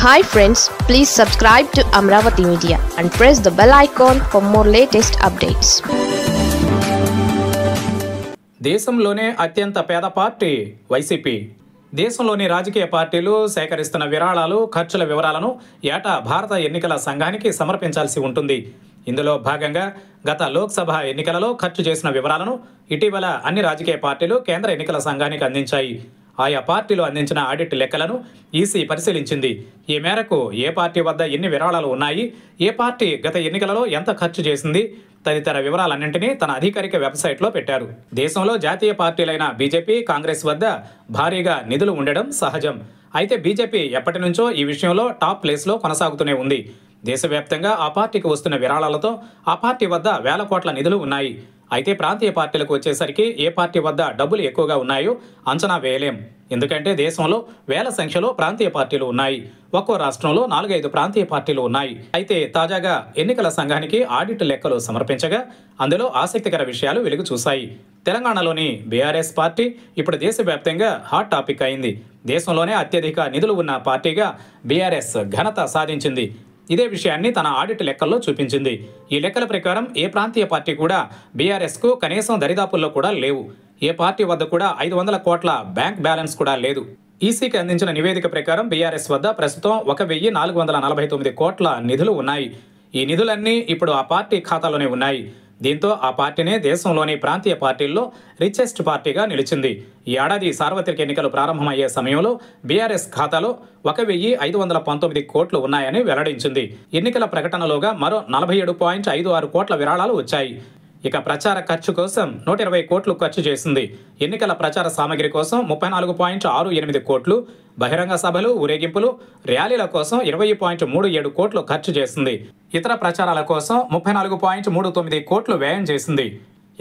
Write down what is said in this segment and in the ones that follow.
Hi friends, please subscribe to Amravati Media and press the bell icon for more latest updates. దేశంలోనే అత్యంత పేద party YCP. దేశంలోని రాజకీయ పార్టీలు సేకరిస్తున్న విరాళాలు, ఖర్చుల వివరాలను ఏటా భారత ఎన్నికల సంఘానికి సమర్పించాల్సి ఉంటుంది. ఇందులో భాగంగా గత లోక్సభ ఎన్నికలలో ఖర్చు చేసిన వివరాలను ఇటీవల అన్ని రాజకీయ పార్టీలు కేంద్ర ఎన్నికల సంఘానికి అందించాయి. ఆయా పార్టీలు అందించిన ఆడిట్ లెక్కలను ఈసీ పరిశీలించింది. ఈ మేరకు ఏ పార్టీ వద్ద ఎన్ని విరాళాలు ఉన్నాయి, ఏ పార్టీ గత ఎన్నికలలో ఎంత ఖర్చు చేసింది తదితర వివరాలన్నింటినీ తన అధికారిక వెబ్సైట్లో పెట్టారు. దేశంలో జాతీయ పార్టీలైన బీజేపీ, కాంగ్రెస్ వద్ద భారీగా నిధులు ఉండడం సహజం. అయితే బీజేపీ ఎప్పటి నుంచో ఈ విషయంలో టాప్ ప్లేస్లో కొనసాగుతూనే ఉంది. దేశవ్యాప్తంగా ఆ పార్టీకి వస్తున్న విరాళాలతో ఆ పార్టీ వద్ద వేల కోట్ల నిధులు ఉన్నాయి. అయితే ప్రాంతీయ పార్టీలకు వచ్చేసరికి ఏ పార్టీ వద్ద డబ్బులు ఎక్కువగా ఉన్నాయో అంచనా వేయలేం. ఎందుకంటే దేశంలో వేల సంఖ్యలో ప్రాంతీయ పార్టీలు ఉన్నాయి. ఒక్కో రాష్ట్రంలో 4-5 ప్రాంతీయ పార్టీలు ఉన్నాయి. అయితే తాజాగా ఎన్నికల సంఘానికి ఆడిట్ లెక్కలు సమర్పించగా అందులో ఆసక్తికర విషయాలు వెలుగు చూశాయి. తెలంగాణలోని బీఆర్ఎస్ పార్టీ ఇప్పుడు దేశవ్యాప్తంగా హాట్ టాపిక్ అయింది. దేశంలోనే అత్యధిక నిధులు ఉన్న పార్టీగా బీఆర్ఎస్ ఘనత సాధించింది. ఇదే విషయాన్ని తన ఆడిట్ లెక్కల్లో చూపించింది. ఈ లెక్కల ప్రకారం ఏ ప్రాంతీయ పార్టీ కూడా బీఆర్ఎస్కు కనీసం దరిదాపుల్లో కూడా లేవు. ఏ పార్టీ వద్ద కూడా 500 కోట్ల బ్యాంక్ బ్యాలెన్స్ కూడా లేదు. ఈసీకి అందించిన నివేదిక ప్రకారం బీఆర్ఎస్ వద్ద ప్రస్తుతం 1449 కోట్ల నిధులు ఉన్నాయి. ఈ నిధులన్నీ ఇప్పుడు ఆ పార్టీ ఖాతాలోనే ఉన్నాయి. దీంతో ఆ పార్టీనే దేశంలోని ప్రాంతీయ పార్టీల్లో రిచెస్ట్ పార్టీగా నిలిచింది. ఈ ఏడాది సార్వత్రిక ఎన్నికలు ప్రారంభమయ్యే సమయంలో బీఆర్ఎస్ ఖాతాలో 1519 కోట్లు ఉన్నాయని వెల్లడించింది. ఎన్నికల ప్రకటనలోగా మరో 47.56 కోట్ల విరాళాలు వచ్చాయి. ఇక ప్రచార ఖర్చు కోసం 120 కోట్లు ఖర్చు చేసింది. ఎన్నికల ప్రచార సామగ్రి కోసం 34.68 కోట్లు, బహిరంగ సభలు, ఊరేగింపులు, ర్యాలీల కోసం 20.37 కోట్లు ఖర్చు చేసింది. ఇతర ప్రచారాల కోసం 34.39 కోట్లు వ్యయం చేసింది.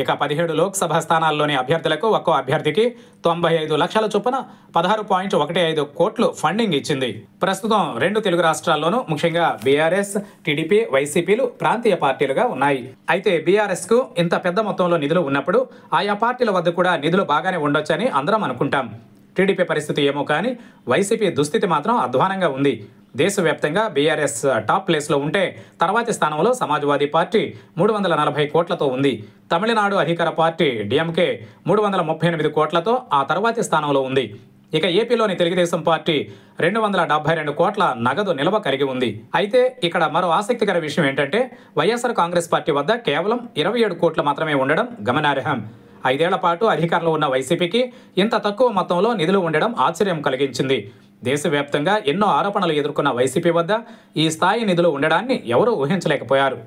ఇక 17 లోక్సభ స్థానాల్లోని అభ్యర్థులకు ఒక్కో అభ్యర్థికి 95 లక్షల చొప్పున 16.15 కోట్లు ఫండింగ్ ఇచ్చింది. ప్రస్తుతం 2 తెలుగు రాష్ట్రాల్లోనూ ముఖ్యంగా బీఆర్ఎస్, టీడీపీ, వైసీపీలు ప్రాంతీయ పార్టీలుగా ఉన్నాయి. అయితే బీఆర్ఎస్కు ఇంత పెద్ద మొత్తంలో నిధులు ఉన్నప్పుడు ఆయా పార్టీల వద్ద కూడా నిధులు బాగానే ఉండొచ్చని అందరం అనుకుంటాం. టీడీపీ పరిస్థితి ఏమో కానీ వైసీపీ దుస్థితి మాత్రం అధ్వానంగా ఉంది. దేశవ్యాప్తంగా బీఆర్ఎస్ టాప్ ప్లేస్లో ఉంటే తర్వాతి స్థానంలో సమాజ్వాదీ పార్టీ 340 కోట్లతో ఉంది. తమిళనాడు అధికార పార్టీ డిఎంకే 338 కోట్లతో ఆ తర్వాతి స్థానంలో ఉంది. ఇక ఏపీలోని తెలుగుదేశం పార్టీ 272 కోట్ల నగదు నిల్వ కలిగి ఉంది. అయితే ఇక్కడ మరో ఆసక్తికర విషయం ఏంటంటే వైఎస్ఆర్ కాంగ్రెస్ పార్టీ వద్ద కేవలం 27 కోట్లు మాత్రమే ఉండడం గమనార్హం. 5 ఏళ్ల పాటు అధికారంలో ఉన్న వైసీపీకి ఇంత తక్కువ మొత్తంలో నిధులు ఉండడం ఆశ్చర్యం కలిగించింది. దేశవ్యాప్తంగా ఎన్నో ఆరోపణలు ఎదుర్కొన్న వైసీపీ వద్ద ఈ స్థాయి నిధులు ఉండడాన్ని ఎవరూ ఊహించలేకపోయారు.